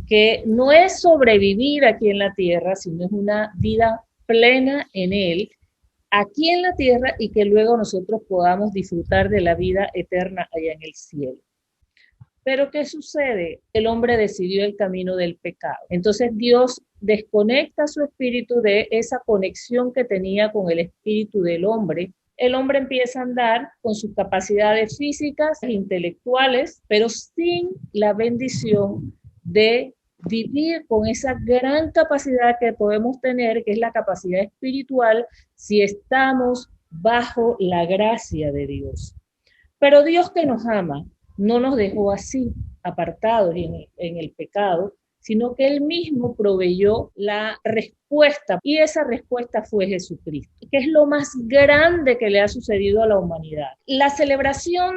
que no es sobrevivir aquí en la tierra, sino es una vida plena en Él, aquí en la tierra, y que luego nosotros podamos disfrutar de la vida eterna allá en el cielo. Pero ¿qué sucede? El hombre decidió el camino del pecado. Entonces Dios desconecta su espíritu de esa conexión que tenía con el espíritu del hombre. El hombre empieza a andar con sus capacidades físicas e intelectuales, pero sin la bendición de vivir con esa gran capacidad que podemos tener, que es la capacidad espiritual, si estamos bajo la gracia de Dios. Pero Dios, que nos ama, no nos dejó así, apartados en el pecado, sino que Él mismo proveyó la respuesta, y esa respuesta fue Jesucristo, que es lo más grande que le ha sucedido a la humanidad. La celebración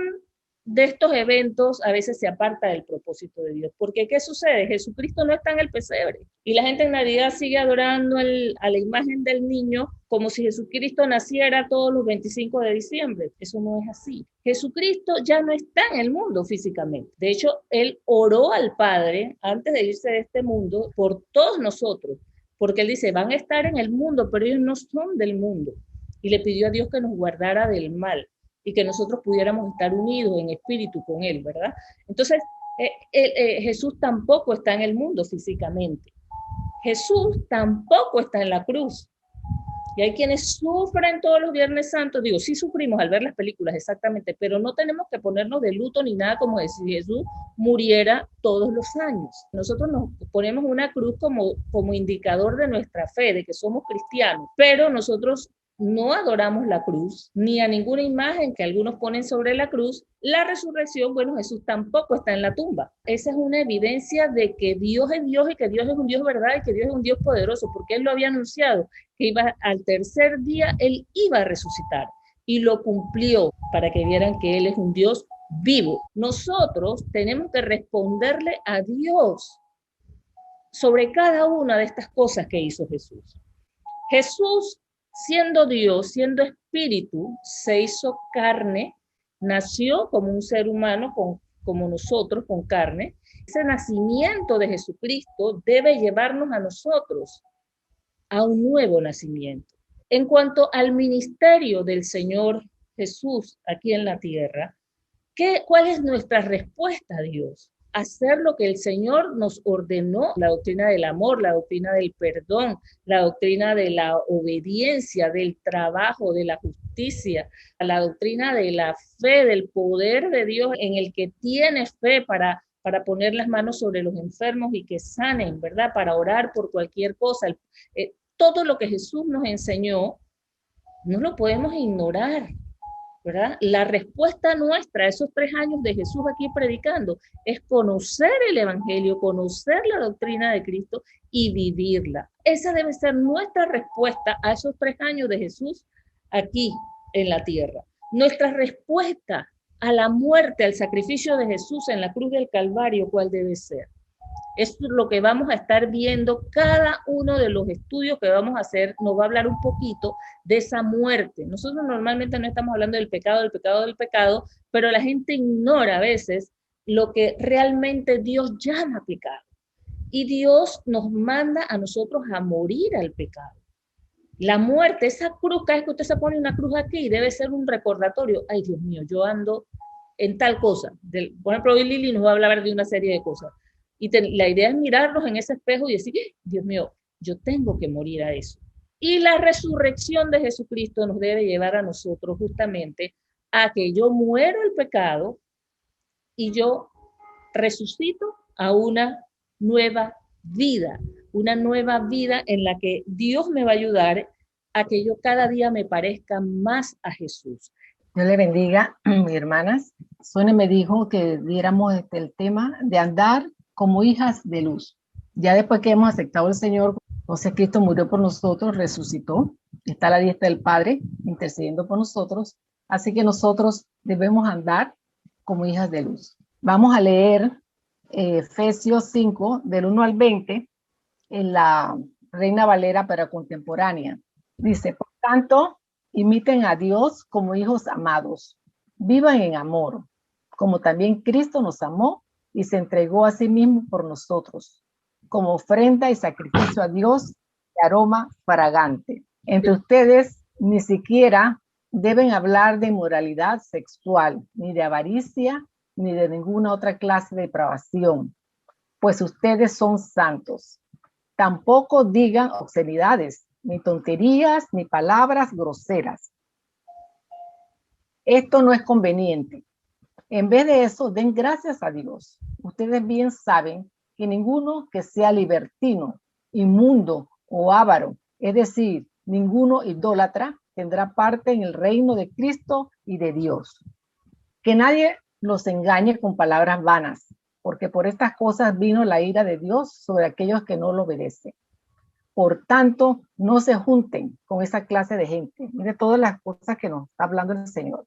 de estos eventos a veces se aparta del propósito de Dios, porque ¿qué sucede? Jesucristo no está en el pesebre, y la gente en Navidad sigue adorando a la imagen del niño como si Jesucristo naciera todos los 25 de diciembre. Eso no es así. Jesucristo ya no está en el mundo físicamente. De hecho, Él oró al Padre antes de irse de este mundo por todos nosotros, porque Él dice, van a estar en el mundo, pero ellos no son del mundo. Y le pidió a Dios que nos guardara del mal y que nosotros pudiéramos estar unidos en espíritu con Él, ¿verdad? Entonces, Jesús tampoco está en el mundo físicamente. Jesús tampoco está en la cruz. Y hay quienes sufren todos los Viernes Santos. Digo, sí sufrimos al ver las películas, exactamente, pero no tenemos que ponernos de luto ni nada como si Jesús muriera todos los años. Nosotros nos ponemos una cruz como indicador de nuestra fe, de que somos cristianos, pero nosotros no adoramos la cruz, ni a ninguna imagen que algunos ponen sobre la cruz. La resurrección, bueno, Jesús tampoco está en la tumba. Esa es una evidencia de que Dios es Dios y que Dios es un Dios verdad y que Dios es un Dios poderoso, porque Él lo había anunciado, que iba al tercer día, Él iba a resucitar, y lo cumplió para que vieran que Él es un Dios vivo. Nosotros tenemos que responderle a Dios sobre cada una de estas cosas que hizo Jesús. Jesús, siendo Dios, siendo espíritu, se hizo carne, nació como un ser humano, como nosotros, con carne. Ese nacimiento de Jesucristo debe llevarnos a nosotros a un nuevo nacimiento. En cuanto al ministerio del Señor Jesús aquí en la tierra, ¿cuál es nuestra respuesta a Dios? Hacer lo que el Señor nos ordenó, la doctrina del amor, la doctrina del perdón, la doctrina de la obediencia, del trabajo, de la justicia, la doctrina de la fe, del poder de Dios en el que tiene fe para poner las manos sobre los enfermos y que sanen, ¿verdad? Para orar por cualquier cosa. Todo lo que Jesús nos enseñó, no lo podemos ignorar, ¿verdad? La respuesta nuestra a esos 3 años de Jesús aquí predicando es conocer el Evangelio, conocer la doctrina de Cristo y vivirla. Esa debe ser nuestra respuesta a esos 3 años de Jesús aquí en la tierra. Nuestra respuesta a la muerte, al sacrificio de Jesús en la cruz del Calvario, ¿cuál debe ser? Es lo que vamos a estar viendo. Cada uno de los estudios que vamos a hacer nos va a hablar un poquito de esa muerte. Nosotros normalmente no estamos hablando del pecado, pero la gente ignora a veces lo que realmente Dios llama pecado. Y Dios nos manda a nosotros a morir al pecado. La muerte, esa cruz, cada vez que usted se pone una cruz aquí, debe ser un recordatorio. Ay, Dios mío, yo ando en tal cosa. Por ejemplo, hoy Lili nos va a hablar de una serie de cosas. Y la idea es mirarnos en ese espejo y decir, Dios mío, yo tengo que morir a eso. Y la resurrección de Jesucristo nos debe llevar a nosotros justamente a que yo muero el pecado y yo resucito a una nueva vida en la que Dios me va a ayudar a que yo cada día me parezca más a Jesús. Dios le bendiga, mis hermanas. Sonia me dijo que diéramos el tema de andar como hijas de luz. Ya después que hemos aceptado al Señor, entonces Cristo murió por nosotros, resucitó, está a la diestra del Padre, intercediendo por nosotros. Así que nosotros debemos andar como hijas de luz. Vamos a leer Efesios 5, del 1 al 20, en la Reina Valera para contemporánea. Dice, por tanto, imiten a Dios como hijos amados. Vivan en amor, como también Cristo nos amó y se entregó a sí mismo por nosotros, como ofrenda y sacrificio a Dios de aroma fragante. Entre ustedes ni siquiera deben hablar de inmoralidad sexual, ni de avaricia, ni de ninguna otra clase de depravación, pues ustedes son santos. Tampoco digan obscenidades, ni tonterías, ni palabras groseras. Esto no es conveniente. En vez de eso, den gracias a Dios. Ustedes bien saben que ninguno que sea libertino, inmundo o avaro, es decir, ninguno idólatra, tendrá parte en el reino de Cristo y de Dios. Que nadie los engañe con palabras vanas, porque por estas cosas vino la ira de Dios sobre aquellos que no lo obedecen. Por tanto, no se junten con esa clase de gente. Mire todas las cosas que nos está hablando el Señor.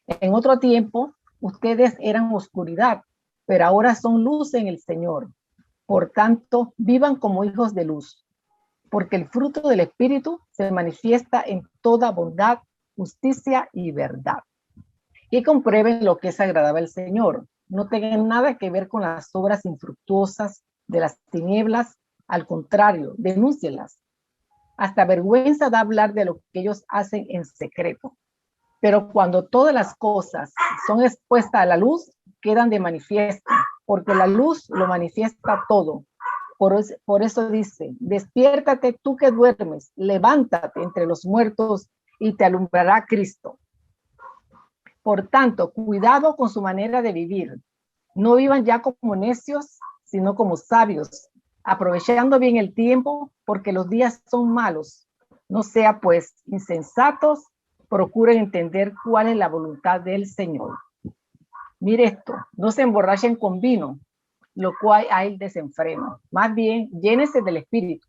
En otro tiempo, ustedes eran oscuridad, pero ahora son luz en el Señor. Por tanto, vivan como hijos de luz, porque el fruto del Espíritu se manifiesta en toda bondad, justicia y verdad. Y comprueben lo que es agradable al Señor. No tengan nada que ver con las obras infructuosas de las tinieblas. Al contrario, denúncielas. Hasta vergüenza da hablar de lo que ellos hacen en secreto. Pero cuando todas las cosas son expuestas a la luz, quedan de manifiesto, porque la luz lo manifiesta todo. Por eso dice, despiértate tú que duermes, levántate entre los muertos y te alumbrará Cristo. Por tanto, cuidado con su manera de vivir. No vivan ya como necios, sino como sabios, aprovechando bien el tiempo, porque los días son malos. No sea pues insensatos, procuren entender cuál es la voluntad del Señor. Mire esto, no se emborrachen con vino, lo cual hay desenfreno. Más bien, llénense del Espíritu.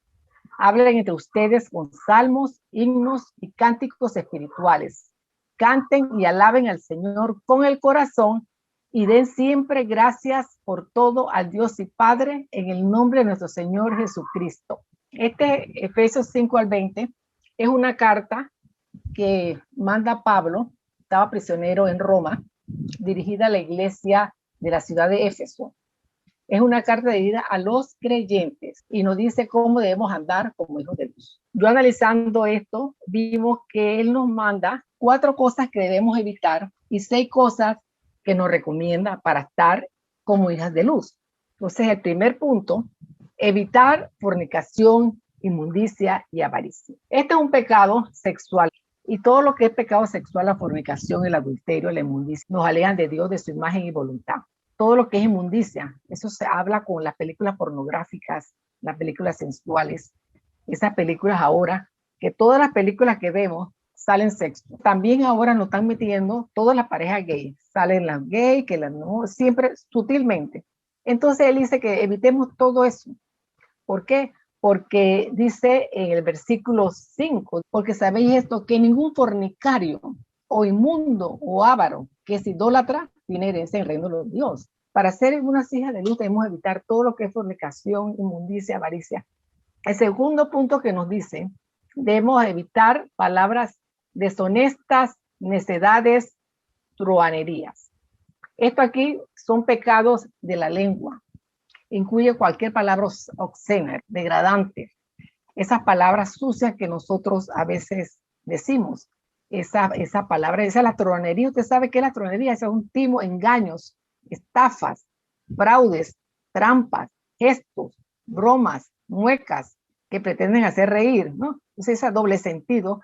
Hablen entre ustedes con salmos, himnos y cánticos espirituales. Canten y alaben al Señor con el corazón y den siempre gracias por todo al Dios y Padre en el nombre de nuestro Señor Jesucristo. Este Efesios 5 al 20 es una carta que manda Pablo, estaba prisionero en Roma, dirigida a la iglesia de la ciudad de Éfeso. Es una carta dirigida a los creyentes y nos dice cómo debemos andar como hijos de Dios. Yo analizando esto, vimos que él nos manda 4 cosas que debemos evitar y 6 cosas que nos recomienda para estar como hijas de luz. Entonces, el primer punto, evitar fornicación, inmundicia y avaricia. Este es un pecado sexual. Y todo lo que es pecado sexual, la fornicación, el adulterio, la inmundicia, nos alejan de Dios, de su imagen y voluntad. Todo lo que es inmundicia, eso se habla con las películas pornográficas, las películas sensuales, esas películas ahora, que todas las películas que vemos salen sexo. También ahora nos están metiendo todas las parejas gays, salen las gays, que las no, siempre sutilmente. Entonces él dice que evitemos todo eso. ¿Por qué? Porque dice en el versículo 5, porque sabéis esto, que ningún fornicario o inmundo o avaro que es idólatra tiene herencia en el reino de los Dios. Para ser unas hijas de luz debemos evitar todo lo que es fornicación, inmundicia, avaricia. El segundo punto que nos dice, debemos evitar palabras deshonestas, necedades, truhanerías. Esto aquí son pecados de la lengua. Incluye cualquier palabra obscena, degradante, esas palabras sucias que nosotros a veces decimos. Esa palabra, esa es la tronería. Usted sabe qué es la tronería, eso es un timo, engaños, estafas, fraudes, trampas, gestos, bromas, muecas que pretenden hacer reír, ¿no? Entonces, ese doble sentido.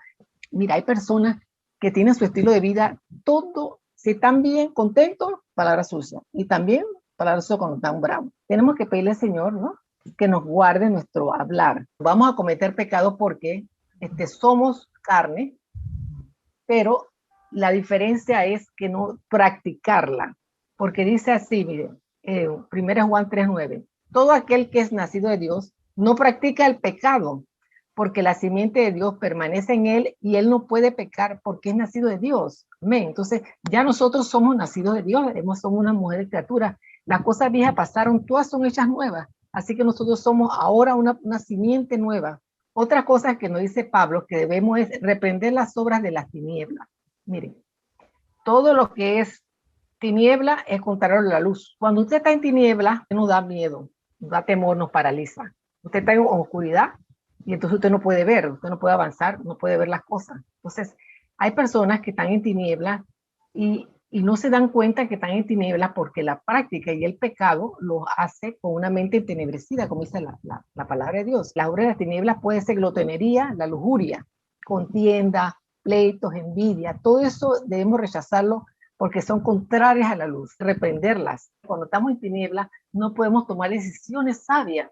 Mira, hay personas que tienen su estilo de vida todo, si están bien, contentos, palabras sucias, y también palabras sucias cuando están bravos. Tenemos que pedirle al Señor, ¿no?, que nos guarde nuestro hablar. Vamos a cometer pecados porque somos carne, pero la diferencia es que no practicarla, porque dice así, mire, 1 Juan 3:9, todo aquel que es nacido de Dios no practica el pecado, porque la simiente de Dios permanece en él y él no puede pecar porque es nacido de Dios. Amén. Entonces, ya nosotros somos nacidos de Dios, somos una mujer de criatura. Las cosas viejas pasaron, todas son hechas nuevas. Así que nosotros somos ahora una simiente nueva. Otra cosa que nos dice Pablo que debemos es reprender las obras de las tinieblas. Miren, todo lo que es tiniebla es contrario a la luz. Cuando usted está en tiniebla, nos da miedo, nos da temor, nos paraliza. Usted está en oscuridad y entonces usted no puede ver, usted no puede avanzar, no puede ver las cosas. Entonces, hay personas que están en tinieblas y no se dan cuenta que están en tinieblas porque la práctica y el pecado los hace con una mente entenebrecida, como dice la palabra de Dios. La obra de las tinieblas puede ser glotonería, la lujuria, contienda, pleitos, envidia. Todo eso debemos rechazarlo porque son contrarias a la luz, reprenderlas. Cuando estamos en tinieblas no podemos tomar decisiones sabias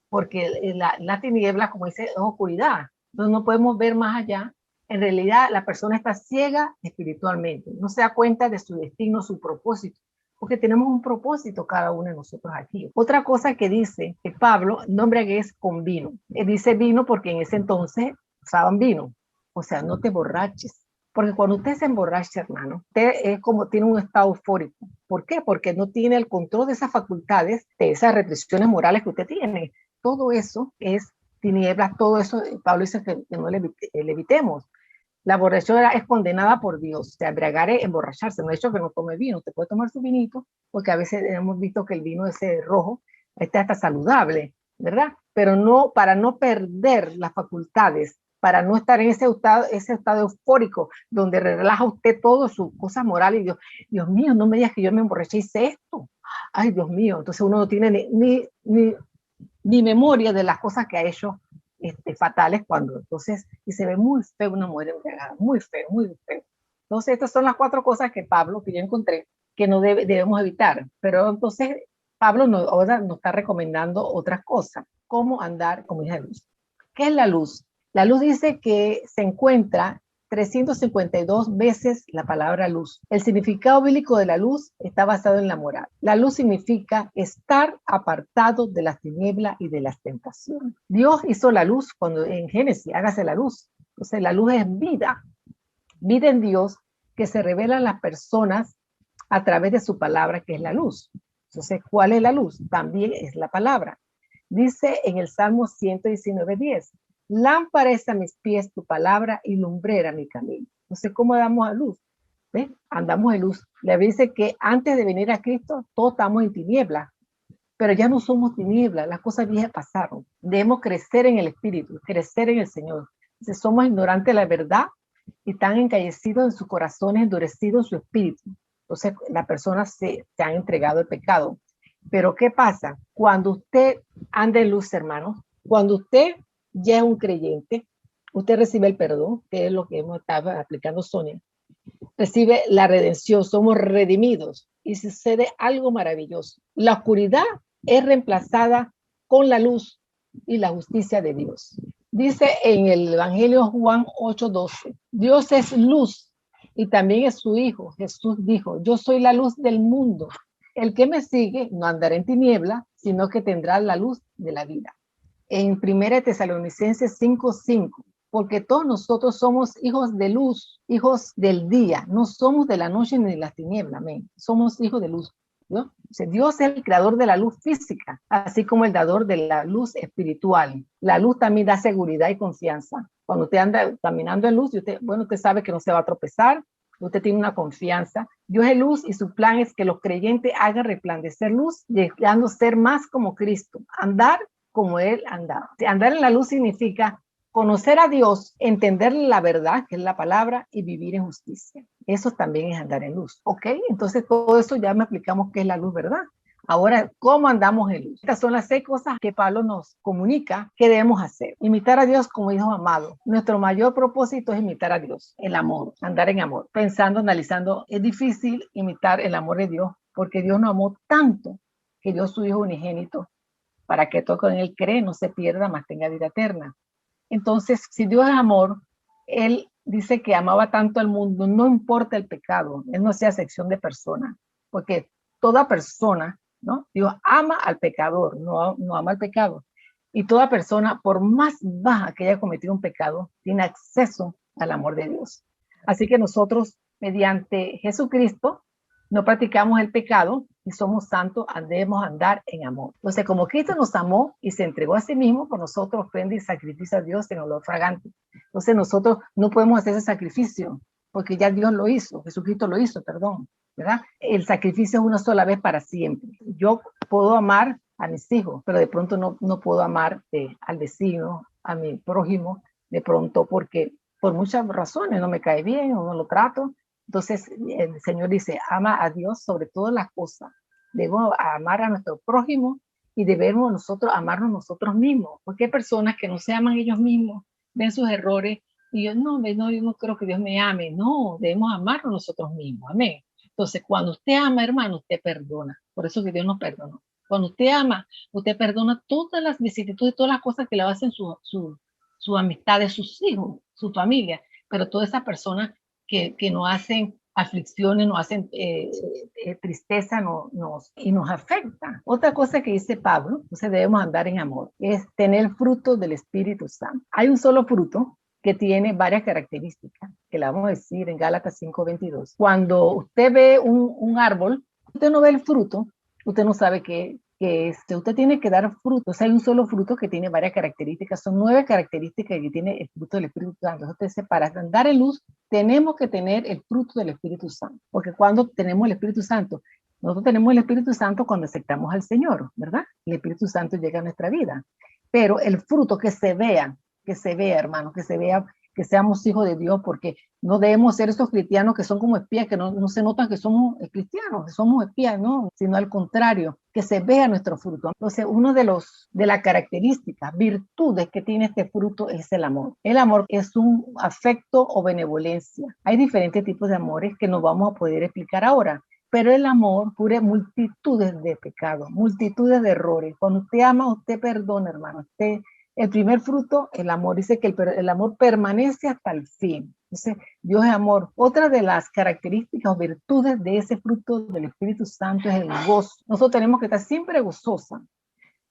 porque la tiniebla, como dice, es oscuridad. Entonces no podemos ver más allá. En realidad la persona está ciega espiritualmente, no se da cuenta de su destino, su propósito, porque tenemos un propósito cada uno de nosotros aquí. Otra cosa que dice que Pablo, no embriaguez con vino. Dice vino porque en ese entonces usaban vino, o sea, no te borraches. Porque cuando usted se emborracha, hermano, usted es como tiene un estado eufórico. ¿Por qué? Porque no tiene el control de esas facultades, de esas restricciones morales que usted tiene. Todo eso es tinieblas, todo eso, Pablo dice que no le evitemos. La borrachera es condenada por Dios. O sea, embriagar es emborracharse. No es hecho que no tome vino. Usted puede tomar su vinito, porque a veces hemos visto que el vino ese rojo está hasta saludable, ¿verdad? Pero no, para no perder las facultades, para no estar en ese estado eufórico, donde relaja usted todo sus cosas morales. Y Dios mío, no me digas que yo me emborraché y hice esto. Ay, Dios mío. Entonces uno no tiene ni memoria de las cosas que ha hecho fatales cuando entonces, y se ve muy feo una mujer embriagada, muy feo, muy feo. Entonces, estas son las 4 cosas que Pablo, que yo encontré, que no debemos evitar. Pero entonces, Pablo ahora nos está recomendando otras cosas, cómo andar como hija de luz. ¿Qué es la luz? La luz dice que se encuentra 352 veces la palabra luz. El significado bíblico de la luz está basado en la moral. La luz significa estar apartado de las tinieblas y de las tentaciones. Dios hizo la luz cuando en Génesis, hágase la luz. Entonces la luz es vida, vida en Dios que se revela a las personas a través de su palabra, que es la luz. Entonces, ¿cuál es la luz? También es la palabra. Dice en el Salmo 119:10, lámpara es a mis pies tu palabra y lumbrera mi camino. Entonces, ¿cómo damos a luz? ¿Ves? Andamos en luz. Le dice que antes de venir a Cristo, todos estamos en tinieblas, pero ya no somos tinieblas, las cosas viejas pasaron. Debemos crecer en el Espíritu, crecer en el Señor. Entonces, somos ignorantes de la verdad y están encallecidos en sus corazones, endurecidos en su espíritu. Entonces, las personas se han entregado al pecado. Pero ¿qué pasa? Cuando usted anda en luz, hermanos, cuando usted ya es un creyente, usted recibe el perdón, que es lo que hemos estado aplicando Sonia, recibe la redención, somos redimidos y sucede algo maravilloso. La oscuridad es reemplazada con la luz y la justicia de Dios. Dice en el Evangelio Juan 8:12, Dios es luz y también es su Hijo. Jesús dijo, yo soy la luz del mundo. El que me sigue no andará en tiniebla, sino que tendrá la luz de la vida. En 1 Tesalonicenses 5:5, porque todos nosotros somos hijos de luz, hijos del día, no somos de la noche ni de las tinieblas, amén. Somos hijos de luz, ¿no? O sea, Dios es el creador de la luz física, así como el dador de la luz espiritual. La luz también da seguridad y confianza. Cuando usted anda caminando en luz, usted sabe que no se va a tropezar, usted tiene una confianza. Dios es luz y su plan es que los creyentes hagan resplandecer luz, llegando a ser más como Cristo, andar como Él andaba. Andar en la luz significa conocer a Dios, entender la verdad, que es la palabra, y vivir en justicia. Eso también es andar en luz, ¿ok? Entonces todo eso ya me explicamos qué es la luz, ¿verdad? Ahora, ¿cómo andamos en luz? Estas son las 6 cosas que Pablo nos comunica que debemos hacer. Imitar a Dios como hijos amados. Nuestro mayor propósito es imitar a Dios, el amor, andar en amor. Pensando, analizando, es difícil imitar el amor de Dios porque Dios nos amó tanto que dio su Hijo unigénito para que todo con Él cree no se pierda, mas tenga vida eterna. Entonces, si Dios es amor, Él dice que amaba tanto al mundo, no importa el pecado, Él no sea sección de personas, porque toda persona, ¿no? Dios ama al pecador, no ama al pecado. Y toda persona, por más baja que haya cometido un pecado, tiene acceso al amor de Dios. Así que nosotros, mediante Jesucristo, no practicamos el pecado y somos santos, debemos andar en amor. Entonces, como Cristo nos amó y se entregó a sí mismo, por nosotros ofrenda y sacrificio a Dios en olor fragante. Entonces, nosotros no podemos hacer ese sacrificio porque ya Dios lo hizo, Jesucristo lo hizo, perdón, ¿verdad? El sacrificio es una sola vez para siempre. Yo puedo amar a mis hijos, pero de pronto no puedo amar al vecino, a mi prójimo, de pronto porque por muchas razones no me cae bien o no lo trato. Entonces el Señor dice, ama a Dios sobre todas las cosas. Debemos amar a nuestro prójimo y debemos nosotros amarnos nosotros mismos, porque hay personas que no se aman ellos mismos, ven sus errores y yo no creo que Dios me ame. No, debemos amarnos nosotros mismos. Amén. Entonces, cuando usted ama, hermano, usted perdona. Por eso que Dios nos perdonó. Cuando usted ama, usted perdona todas las vicisitudes, todas las cosas que le hacen su amistad, sus hijos, su familia, pero todas esas personas que nos hacen aflicciones, nos hacen tristeza y nos afecta. Otra cosa que dice Pablo, entonces debemos andar en amor, es tener fruto del Espíritu Santo. Hay un solo fruto que tiene varias características, que la vamos a decir en Gálatas 5:22. Cuando usted ve un árbol, usted no ve el fruto, usted no sabe que usted tiene que dar frutos. Hay un solo fruto que tiene varias características, son 9 características que tiene el fruto del Espíritu Santo. Entonces, para andar en luz, tenemos que tener el fruto del Espíritu Santo, porque cuando tenemos el Espíritu Santo, nosotros tenemos el Espíritu Santo cuando aceptamos al Señor, ¿verdad? El Espíritu Santo llega a nuestra vida, pero el fruto que se vea, hermano, que se vea, que seamos hijos de Dios, porque no debemos ser esos cristianos que son como espías, que no se notan que somos cristianos, que somos espías, no, sino al contrario, que se vea nuestro fruto. Entonces, de las características, virtudes que tiene este fruto es el amor. El amor es un afecto o benevolencia. Hay diferentes tipos de amores que no vamos a poder explicar ahora, pero el amor cubre multitudes de pecados, multitudes de errores. Cuando usted ama, usted perdona, hermano. El primer fruto, el amor, dice que el amor permanece hasta el fin. Entonces, Dios es amor. Otra de las características o virtudes de ese fruto del Espíritu Santo es el gozo. Nosotros tenemos que estar siempre gozosa.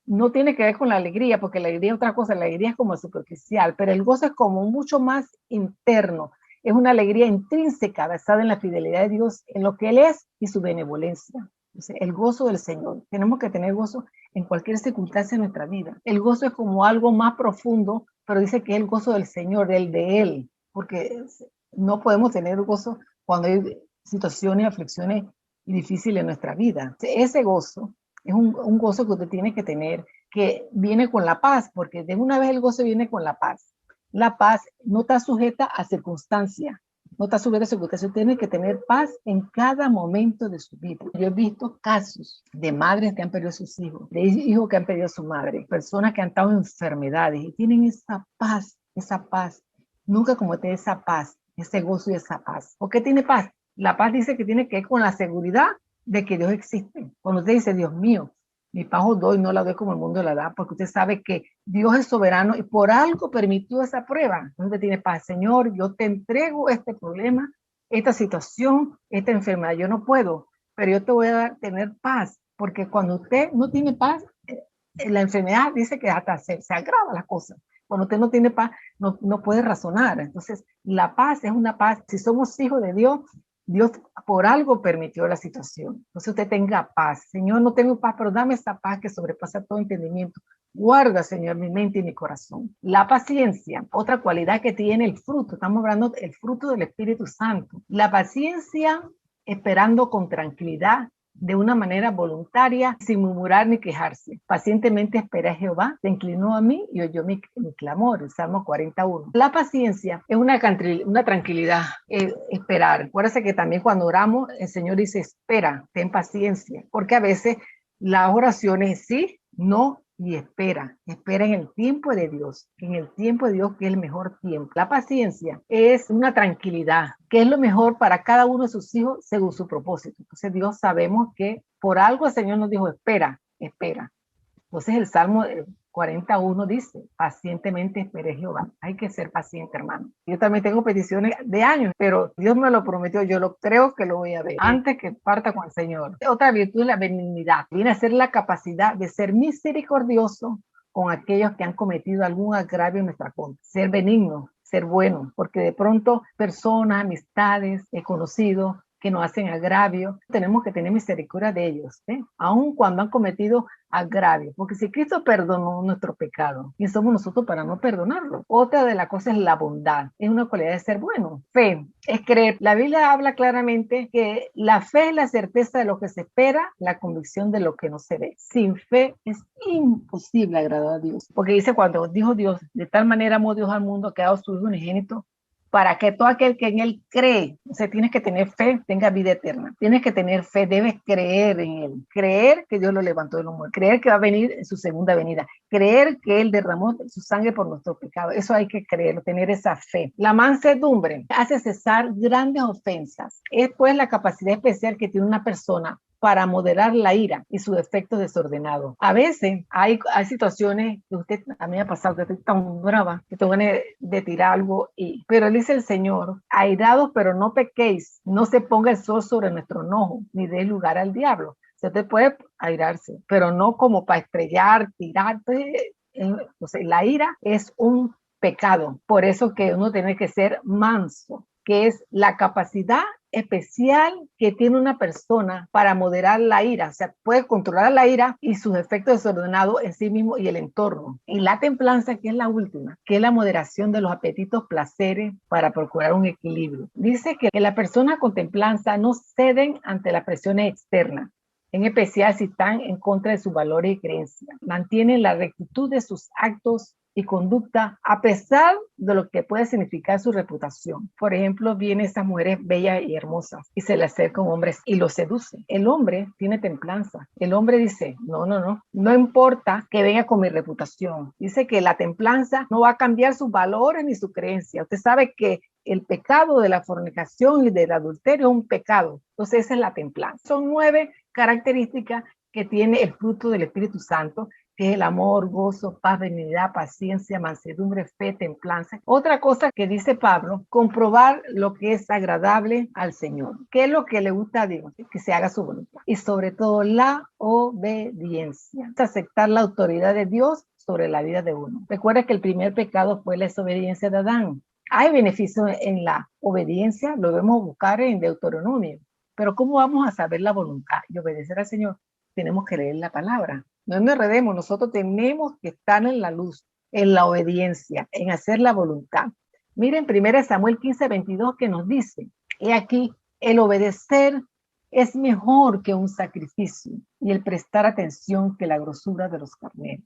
No tiene que ver con la alegría, porque la alegría es otra cosa, la alegría es como superficial, pero el gozo es como mucho más interno. Es una alegría intrínseca basada en la fidelidad de Dios, en lo que Él es y su benevolencia. Entonces, el gozo del Señor. Tenemos que tener gozo en cualquier circunstancia de nuestra vida. El gozo es como algo más profundo, pero dice que es el gozo del Señor, el de Él, porque no podemos tener gozo cuando hay situaciones, aflicciones difíciles en nuestra vida. Ese gozo es un gozo que usted tiene que tener, que viene con la paz, porque de una vez el gozo viene con la paz. La paz no está sujeta a circunstancias, no está sujeta a circunstancias. Tiene que tener paz en cada momento de su vida. Yo he visto casos de madres que han perdido a sus hijos, de hijos que han perdido a su madre, personas que han estado en enfermedades y tienen esa paz, esa paz. Nunca como tener esa paz, ese gozo y esa paz. ¿Por qué tiene paz? La paz dice que tiene que ver con la seguridad de que Dios existe. Cuando usted dice, Dios mío, mi paz os doy, no la doy como el mundo la da, porque usted sabe que Dios es soberano y por algo permitió esa prueba. Entonces usted tiene paz. Señor, yo te entrego este problema, esta situación, esta enfermedad. Yo no puedo, pero yo te voy a tener paz, porque cuando usted no tiene paz, la enfermedad dice que hasta se agrava la cosa. Cuando usted no tiene paz, no puede razonar. Entonces, la paz es una paz. Si somos hijos de Dios, Dios por algo permitió la situación. Entonces usted tenga paz. Señor, no tengo paz, pero dame esa paz que sobrepasa todo entendimiento. Guarda, Señor, mi mente y mi corazón. La paciencia, otra cualidad que tiene el fruto. Estamos hablando del fruto del Espíritu Santo. La paciencia, esperando con tranquilidad, de una manera voluntaria, sin murmurar ni quejarse. Pacientemente esperé a Jehová, se inclinó a mí y oyó mi clamor, el Salmo 41. La paciencia es una tranquilidad, esperar. Acuérdense que también cuando oramos, el Señor dice, espera, ten paciencia, porque a veces las oraciones sí, no y espera en el tiempo de Dios, en el tiempo de Dios que es el mejor tiempo. La paciencia es una tranquilidad, que es lo mejor para cada uno de sus hijos según su propósito. Entonces Dios sabemos que por algo el Señor nos dijo, espera. Entonces el Salmo 41 dice, pacientemente esperé Jehová. Hay que ser paciente, hermano. Yo también tengo peticiones de años, pero Dios me lo prometió, yo lo creo que lo voy a ver antes que parta con el Señor. Otra virtud es la benignidad. Viene a ser la capacidad de ser misericordioso con aquellos que han cometido algún agravio en nuestra contra. Ser benigno, ser bueno, porque de pronto personas, amistades, conocidos, que nos hacen agravio, tenemos que tener misericordia de ellos, aun cuando han cometido agravio, porque si Cristo perdonó nuestro pecado, ¿quién somos nosotros para no perdonarlo? Otra de las cosas es la bondad, es una cualidad de ser bueno. Fe es creer. La Biblia habla claramente que la fe es la certeza de lo que se espera, la convicción de lo que no se ve. Sin fe es imposible agradar a Dios, porque dice cuando dijo Dios, de tal manera amó Dios al mundo que ha dado su Hijo unigénito, para que todo aquel que en él cree, o sea, tienes que tener fe, tenga vida eterna. Tienes que tener fe, debes creer en él. Creer que Dios lo levantó de los muertos. Creer que va a venir en su segunda venida. Creer que él derramó su sangre por nuestro pecado. Eso hay que creerlo, tener esa fe. La mansedumbre hace cesar grandes ofensas. Es pues la capacidad especial que tiene una persona para moderar la ira y sus efectos desordenados. A veces hay situaciones que a mí me ha pasado, que estoy tan brava, que tengo ganas de tirar algo, pero dice el Señor, airados pero no pequéis, no se ponga el sol sobre nuestro enojo, ni dé lugar al diablo. Se te puede airarse, pero no como para estrellar, tirarte. Entonces, la ira es un pecado, por eso que uno tiene que ser manso, que es la capacidad especial que tiene una persona para moderar la ira, o sea, puede controlar la ira y sus efectos desordenados en sí mismo y el entorno. Y la templanza, que es la última, que es la moderación de los apetitos, placeres para procurar un equilibrio. Dice que la persona con templanza no ceden ante las presiones externas, en especial si están en contra de sus valores y creencias. Mantienen la rectitud de sus actos y conducta a pesar de lo que puede significar su reputación. Por ejemplo, vienen esas mujeres bellas y hermosas y se le acercan hombres y los seducen. El hombre tiene templanza. El hombre dice, no importa que venga con mi reputación. Dice que la templanza no va a cambiar sus valores ni su creencia. Usted sabe que el pecado de la fornicación y del adulterio es un pecado. Entonces esa es la templanza. Son 9 características que tiene el fruto del Espíritu Santo, que es el amor, gozo, paz, benignidad, paciencia, mansedumbre, fe, templanza. Otra cosa que dice Pablo, comprobar lo que es agradable al Señor. ¿Qué es lo que le gusta a Dios? Que se haga su voluntad. Y sobre todo la obediencia. Es aceptar la autoridad de Dios sobre la vida de uno. Recuerda que el primer pecado fue la desobediencia de Adán. Hay beneficios en la obediencia, lo debemos buscar en Deuteronomio. Pero ¿cómo vamos a saber la voluntad y obedecer al Señor? Tenemos que leer la palabra. No nos enredemos, nosotros tenemos que estar en la luz, en la obediencia, en hacer la voluntad. Miren 1 Samuel 15:22 que nos dice, he aquí, el obedecer es mejor que un sacrificio y el prestar atención que la grosura de los carneros.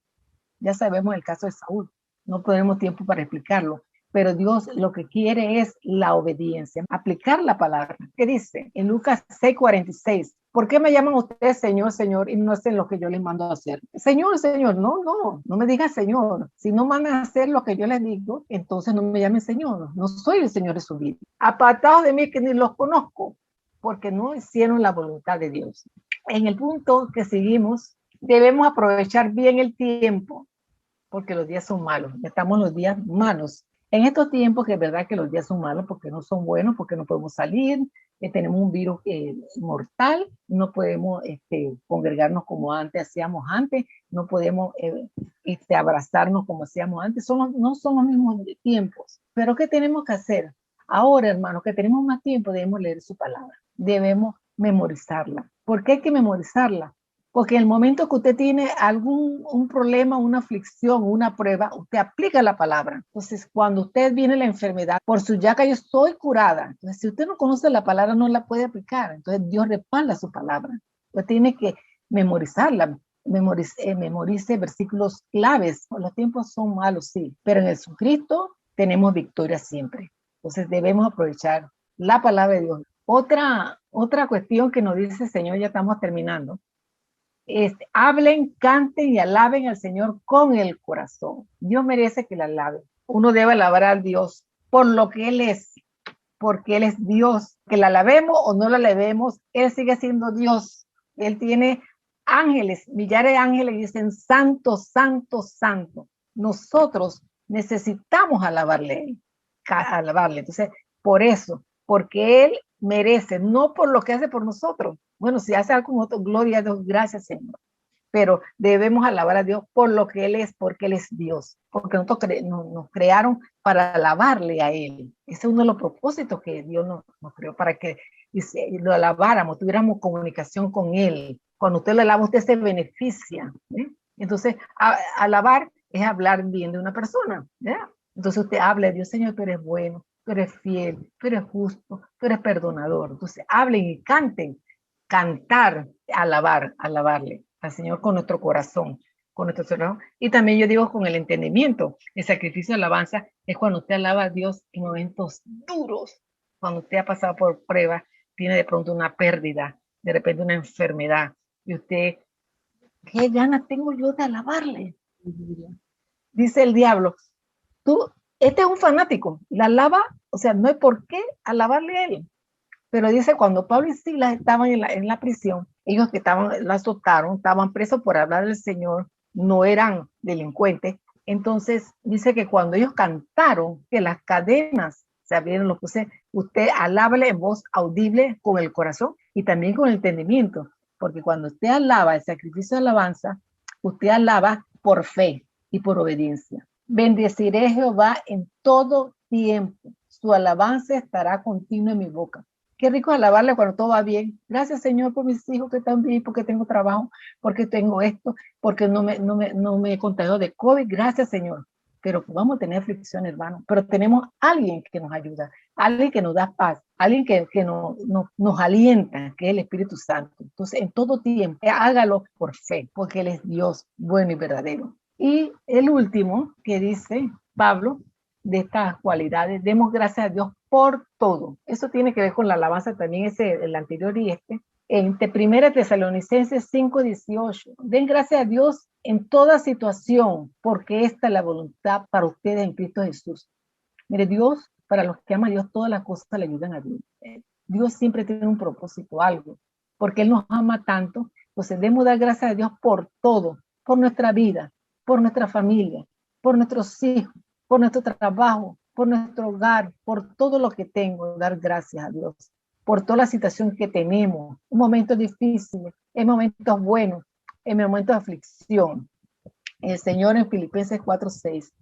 Ya sabemos el caso de Saúl, no tenemos tiempo para explicarlo, pero Dios lo que quiere es la obediencia, aplicar la palabra. ¿Qué dice? En Lucas 6:46, ¿por qué me llaman ustedes Señor, Señor y no hacen lo que yo les mando a hacer? Señor, Señor, no me digan Señor. Si no van a hacer lo que yo les digo, entonces no me llamen Señor. No soy el Señor de su vida. Apartados de mí que ni los conozco, porque no hicieron la voluntad de Dios. En el punto que seguimos, debemos aprovechar bien el tiempo, porque los días son malos. Estamos en los días malos. En estos tiempos que es verdad que los días son malos porque no son buenos, porque no podemos salir, tenemos un virus mortal, no podemos congregarnos como antes hacíamos antes, no podemos abrazarnos como hacíamos antes, no son los mismos tiempos. Pero ¿qué tenemos que hacer? Ahora, hermanos, que tenemos más tiempo, debemos leer su palabra, debemos memorizarla. ¿Por qué hay que memorizarla? Porque en el momento que usted tiene un problema, una aflicción, una prueba, usted aplica la palabra. Entonces, cuando usted viene la enfermedad, por su llaga yo estoy curada. Entonces, si usted no conoce la palabra, no la puede aplicar. Entonces, Dios respalda su palabra. Usted tiene que memorizarla. Memorice versículos claves. Los tiempos son malos, sí, pero en Jesucristo tenemos victoria siempre. Entonces, debemos aprovechar la palabra de Dios. Otra cuestión que nos dice el Señor, ya estamos terminando. Hablen, canten y alaben al Señor con el corazón. Dios merece que la alaben. Uno debe alabar a Dios por lo que Él es, porque Él es Dios. Que la alabemos o no la alabemos, Él sigue siendo Dios. Él tiene ángeles, millares de ángeles y dicen santo, santo, santo. Nosotros necesitamos alabarle. Entonces, por eso, porque Él merece, no por lo que hace por nosotros. Bueno, si hace algo con otro, gloria a Dios, gracias Señor. Pero debemos alabar a Dios por lo que Él es, porque Él es Dios. Porque nosotros nos crearon para alabarle a Él. Ese es uno de los propósitos que Dios nos creó, para que y lo alabáramos, tuviéramos comunicación con Él. Cuando usted lo alaba, usted se beneficia. Entonces, alabar es hablar bien de una persona. Entonces usted habla de Dios, Señor, tú eres bueno, tú eres fiel, tú eres justo, tú eres perdonador. Entonces hablen y canten. Cantar, alabarle al Señor con nuestro corazón, con nuestro corazón. Y también yo digo con el entendimiento. El sacrificio de alabanza es cuando usted alaba a Dios en momentos duros, cuando usted ha pasado por pruebas, tiene de pronto una pérdida, de repente una enfermedad, y usted, ¿qué ganas tengo yo de alabarle? Dice el diablo, tú, este es un fanático, la alaba, o sea, no hay por qué alabarle a él. Pero dice, cuando Pablo y Silas estaban en la prisión, ellos que la azotaron, estaban presos por hablar del Señor, no eran delincuentes. Entonces dice que cuando ellos cantaron, que las cadenas se abrieron, lo puse, usted alábale en voz audible con el corazón y también con el entendimiento, porque cuando usted alaba el sacrificio de alabanza, usted alaba por fe y por obediencia. Bendeciré a Jehová en todo tiempo, su alabanza estará continua en mi boca. Qué rico alabarle cuando todo va bien. Gracias, Señor, por mis hijos que están bien, porque tengo trabajo, porque tengo esto, porque no me he contagiado de COVID. Gracias, Señor. Pero vamos a tener aflicción, hermano. Pero tenemos alguien que nos ayuda, alguien que nos da paz, alguien que nos alienta, que es el Espíritu Santo. Entonces, en todo tiempo, hágalo por fe, porque Él es Dios bueno y verdadero. Y el último que dice Pablo, de estas cualidades, demos gracias a Dios por todo. Eso tiene que ver con la alabanza también, el anterior y este. En 1 Tesalonicenses 5:18, den gracias a Dios en toda situación, porque esta es la voluntad para ustedes en Cristo Jesús. Mire, Dios, para los que aman a Dios, todas las cosas le ayudan a Dios. Dios siempre tiene un propósito, algo, porque Él nos ama tanto. Entonces, debemos dar gracias a Dios por todo, por nuestra vida, por nuestra familia, por nuestros hijos, por nuestro trabajo, por nuestro hogar, por todo lo que tengo, dar gracias a Dios, por toda la situación que tenemos, en momentos difíciles, en momentos buenos, en momentos de aflicción. El Señor en Filipenses 4:6,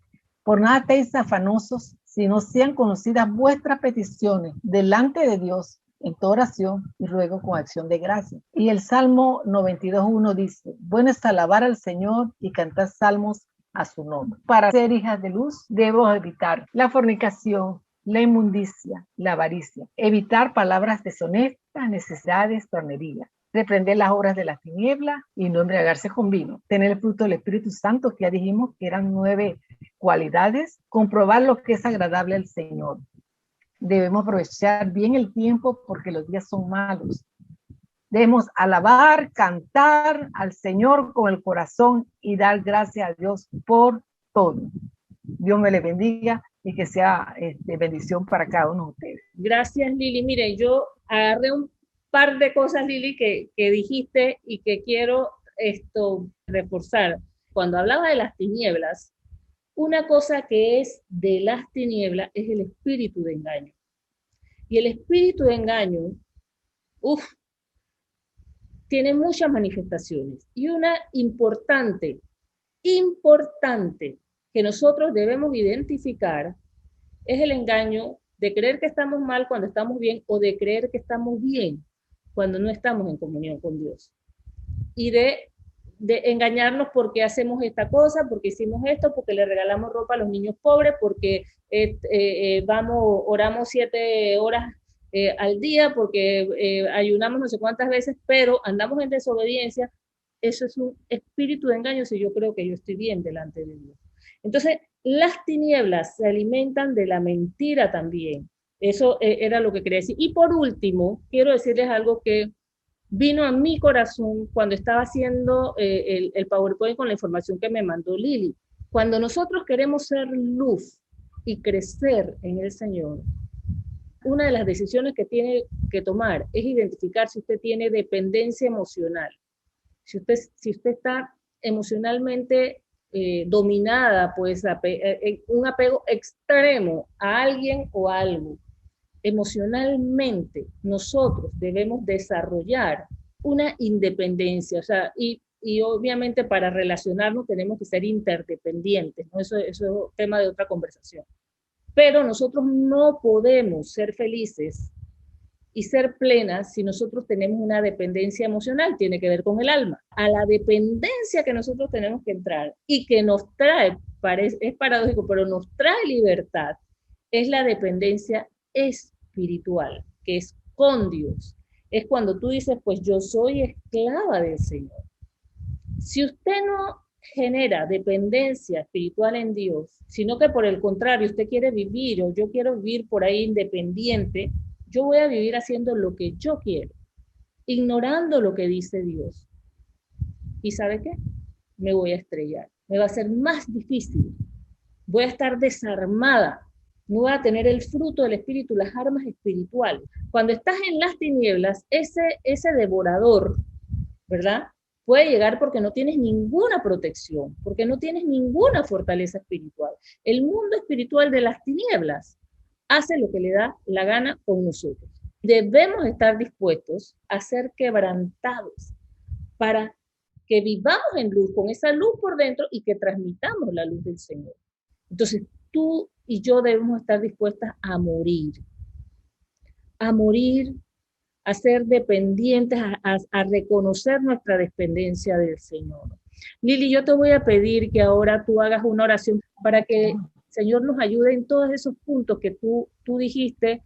por nada estéis afanosos, sino sean conocidas vuestras peticiones delante de Dios en toda oración y ruego con acción de gracia. Y el Salmo 92:1 dice, bueno es alabar al Señor y cantar salmos a su nombre. Para ser hijas de luz, debo evitar la fornicación, la inmundicia, la avaricia, evitar palabras deshonestas, necesidades, tornerías, reprender las obras de la tiniebla y no embriagarse con vino, tener el fruto del Espíritu Santo, que ya dijimos que eran 9 cualidades, comprobar lo que es agradable al Señor. Debemos aprovechar bien el tiempo porque los días son malos. Debemos alabar, cantar al Señor con el corazón y dar gracias a Dios por todo. Dios me le bendiga y que sea bendición para cada uno de ustedes. Gracias, Lili. Mire, yo agarré un par de cosas, Lili, que dijiste y que quiero reforzar. Cuando hablaba de las tinieblas, una cosa que es de las tinieblas es el espíritu de engaño. Y el espíritu de engaño, tiene muchas manifestaciones. Y una importante, que nosotros debemos identificar es el engaño de creer que estamos mal cuando estamos bien o de creer que estamos bien cuando no estamos en comunión con Dios. Y de engañarnos porque hacemos esta cosa, porque hicimos esto, porque le regalamos ropa a los niños pobres, porque oramos 7 horas al día, porque ayunamos no sé cuántas veces, pero andamos en desobediencia. Eso es un espíritu de engaño si yo creo que yo estoy bien delante de Dios. Entonces, las tinieblas se alimentan de la mentira también. Eso era lo que quería decir. Y por último, quiero decirles algo que vino a mi corazón cuando estaba haciendo el PowerPoint con la información que me mandó Lili. Cuando nosotros queremos ser luz y crecer en el Señor, una de las decisiones que tiene que tomar es identificar si usted tiene dependencia emocional. Si usted está emocionalmente dominada, pues un apego extremo a alguien o a algo, emocionalmente nosotros debemos desarrollar una independencia, o sea, y obviamente para relacionarnos tenemos que ser interdependientes, ¿no? Eso es tema de otra conversación. Pero nosotros no podemos ser felices y ser plenas si nosotros tenemos una dependencia emocional, tiene que ver con el alma. A la dependencia que nosotros tenemos que entrar y que nos trae, es paradójico, pero nos trae libertad, es la dependencia espiritual, que es con Dios. Es cuando tú dices, pues yo soy esclava del Señor. Si usted no genera dependencia espiritual en Dios, sino que por el contrario usted quiere vivir o yo quiero vivir por ahí independiente, yo voy a vivir haciendo lo que yo quiero, ignorando lo que dice Dios. ¿Y sabe qué? Me voy a estrellar. Me va a ser más difícil. Voy a estar desarmada. No voy a tener el fruto del Espíritu, las armas espirituales. Cuando estás en las tinieblas, ese devorador, ¿verdad? Puede llegar porque no tienes ninguna protección, porque no tienes ninguna fortaleza espiritual. El mundo espiritual de las tinieblas hace lo que le da la gana con nosotros. Debemos estar dispuestos a ser quebrantados para que vivamos en luz, con esa luz por dentro y que transmitamos la luz del Señor. Entonces, tú y yo debemos estar dispuestas a morir, a ser dependientes, a reconocer nuestra dependencia del Señor. Lili, yo te voy a pedir que ahora tú hagas una oración para que el Señor nos ayude en todos esos puntos que tú dijiste